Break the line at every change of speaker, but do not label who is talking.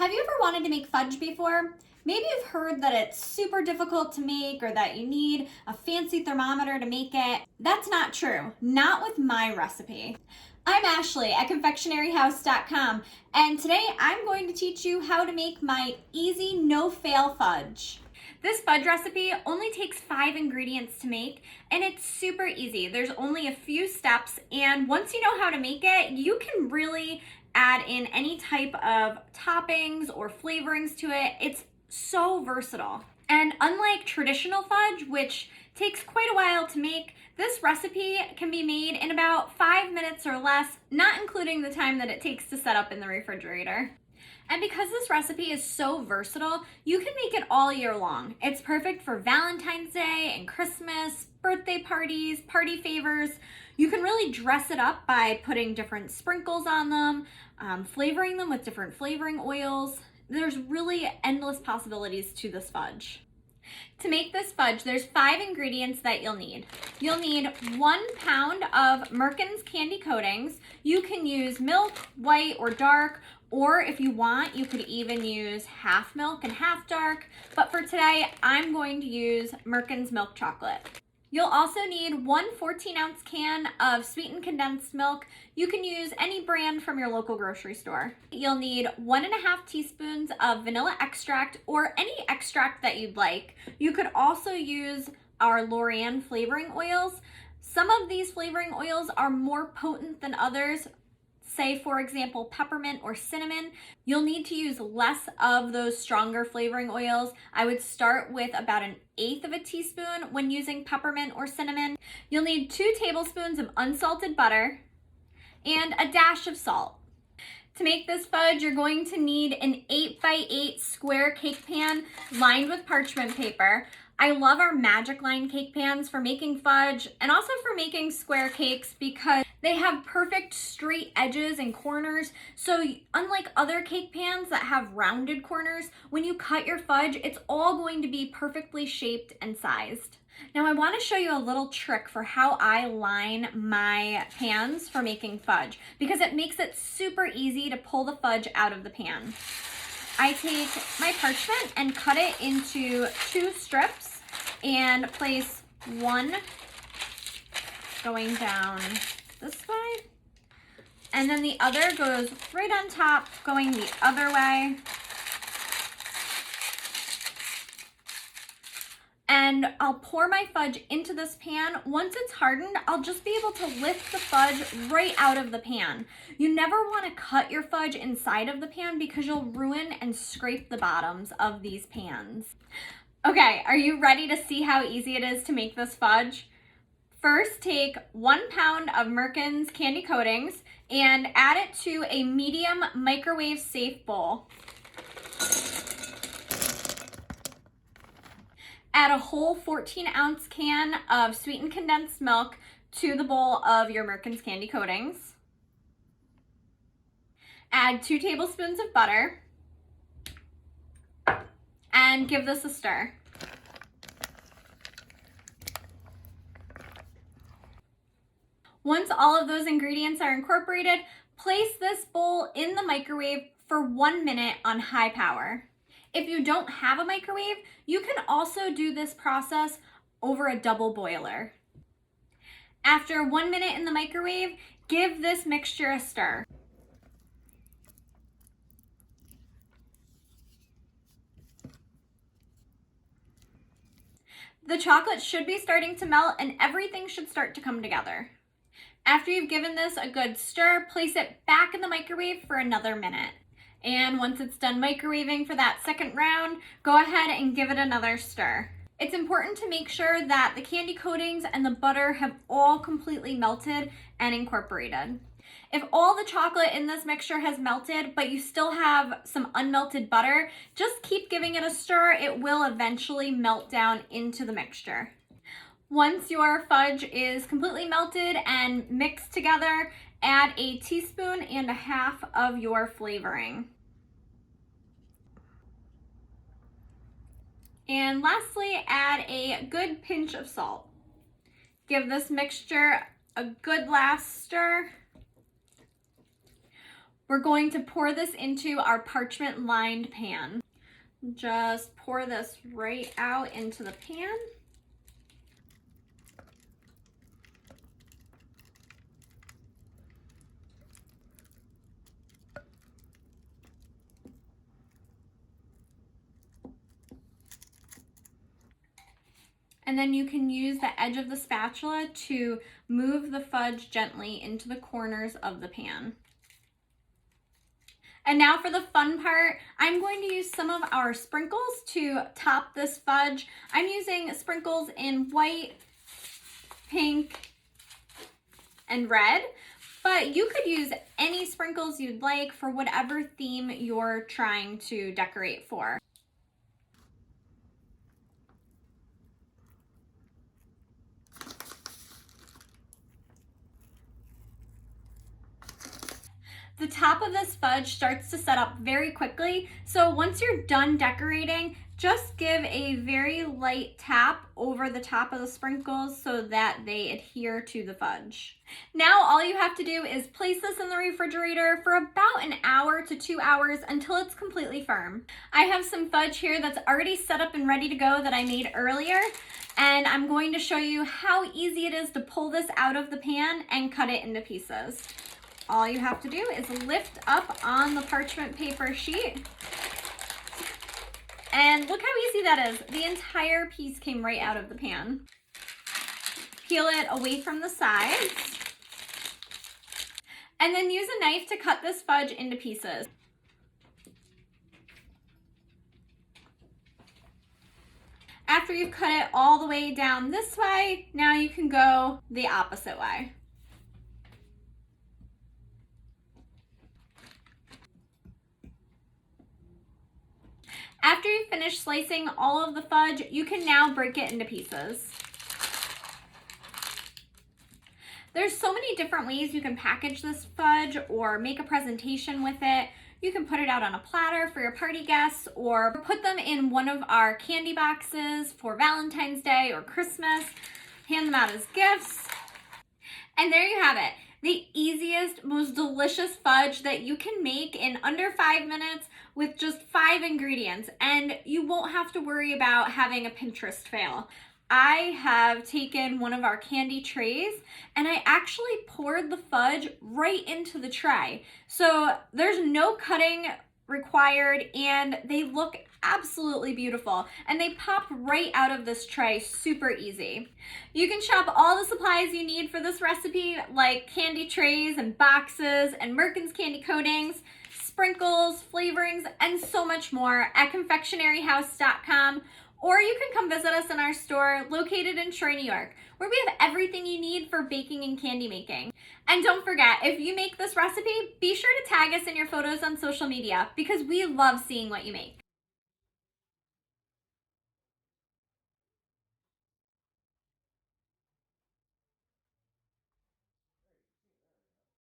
Have you ever wanted to make fudge before? Maybe you've heard that it's super difficult to make or that you need a fancy thermometer to make it. That's not true, not with my recipe. I'm Ashley at confectionaryhouse.com, and today I'm going to teach you how to make my easy no-fail fudge. This fudge recipe only takes 5 ingredients to make, and it's super easy. There's only a few steps, and once you know how to make it, you can really add in any type of toppings or flavorings to it. It's so versatile. And unlike traditional fudge, which takes quite a while to make, this recipe can be made in about 5 minutes or less, not including the time that it takes to set up in the refrigerator. And because this recipe is so versatile, you can make it all year long. It's perfect for Valentine's Day and Christmas, birthday parties, party favors. You can really dress it up by putting different sprinkles on them, flavoring them with different flavoring oils. There's really endless possibilities to this fudge. To make this fudge, there's 5 ingredients that you'll need. You'll need 1 pound of Merckens Candy Coatings. You can use milk, white or dark, or if you want, you could even use half milk and half dark. But for today, I'm going to use Merckens milk chocolate. You'll also need 1 14-ounce can of sweetened condensed milk. You can use any brand from your local grocery store. You'll need 1.5 teaspoons of vanilla extract or any extract that you'd like. You could also use our LorAnn flavoring oils. Some of these flavoring oils are more potent than others. Say, for example, peppermint or cinnamon. You'll need to use less of those stronger flavoring oils. I would start with about 1/8 of a teaspoon when using peppermint or cinnamon. You'll need 2 tablespoons of unsalted butter and a dash of salt. To make this fudge, you're going to need an 8x8 square cake pan lined with parchment paper. I love our Magic Line cake pans for making fudge and also for making square cakes because they have perfect straight edges and corners. So unlike other cake pans that have rounded corners, when you cut your fudge, it's all going to be perfectly shaped and sized. Now I want to show you a little trick for how I line my pans for making fudge because it makes it super easy to pull the fudge out of the pan. I take my parchment and cut it into 2 strips and place one going down this way, and then the other goes right on top going the other way. And I'll pour my fudge into this pan. Once it's hardened, I'll just be able to lift the fudge right out of the pan. You never want to cut your fudge inside of the pan because you'll ruin and scrape the bottoms of these pans. Okay, are you ready to see how easy it is to make this fudge? First, take 1 pound of Merckens Candy Coatings and add it to a medium microwave safe bowl. Add a whole 14-ounce can of sweetened condensed milk to the bowl of your Merckens Candy Coatings. Add 2 tablespoons of butter and give this a stir. Once all of those ingredients are incorporated, place this bowl in the microwave for 1 minute on high power. If you don't have a microwave, you can also do this process over a double boiler. After 1 minute in the microwave, give this mixture a stir. The chocolate should be starting to melt and everything should start to come together. After you've given this a good stir, place it back in the microwave for another minute. And once it's done microwaving for that second round, go ahead and give it another stir. It's important to make sure that the candy coatings and the butter have all completely melted and incorporated. If all the chocolate in this mixture has melted, but you still have some unmelted butter, just keep giving it a stir. It will eventually melt down into the mixture. Once your fudge is completely melted and mixed together, add 1.5 teaspoons of your flavoring. And lastly, add a good pinch of salt. Give this mixture a good last stir. We're going to pour this into our parchment lined pan. Just pour this right out into the pan. And then you can use the edge of the spatula to move the fudge gently into the corners of the pan. And now for the fun part, I'm going to use some of our sprinkles to top this fudge. I'm using sprinkles in white, pink, and red, but you could use any sprinkles you'd like for whatever theme you're trying to decorate for. The top of this fudge starts to set up very quickly, so once you're done decorating, just give a very light tap over the top of the sprinkles so that they adhere to the fudge. Now all you have to do is place this in the refrigerator for about an hour to 2 hours until it's completely firm. I have some fudge here that's already set up and ready to go that I made earlier, and I'm going to show you how easy it is to pull this out of the pan and cut it into pieces. All you have to do is lift up on the parchment paper sheet. And look how easy that is. The entire piece came right out of the pan. Peel it away from the sides. And then use a knife to cut this fudge into pieces. After you've cut it all the way down this way, now you can go the opposite way. After you finish slicing all of the fudge, you can now break it into pieces. There's so many different ways you can package this fudge or make a presentation with it. You can put it out on a platter for your party guests or put them in one of our candy boxes for Valentine's Day or Christmas. Hand them out as gifts. And there you have it. The easiest, most delicious fudge that you can make in under 5 minutes with just 5 ingredients, and you won't have to worry about having a Pinterest fail. I have taken one of our candy trays and I actually poured the fudge right into the tray. So there's no cutting required and they look absolutely beautiful and they pop right out of this tray super easy. You can shop all the supplies you need for this recipe like candy trays and boxes and Merckens Candy Coatings, sprinkles, flavorings, and so much more at confectionaryhouse.com, or you can come visit us in our store located in Troy, New York, where we have everything you need for baking and candy making. And don't forget, if you make this recipe, be sure to tag us in your photos on social media because we love seeing what you make.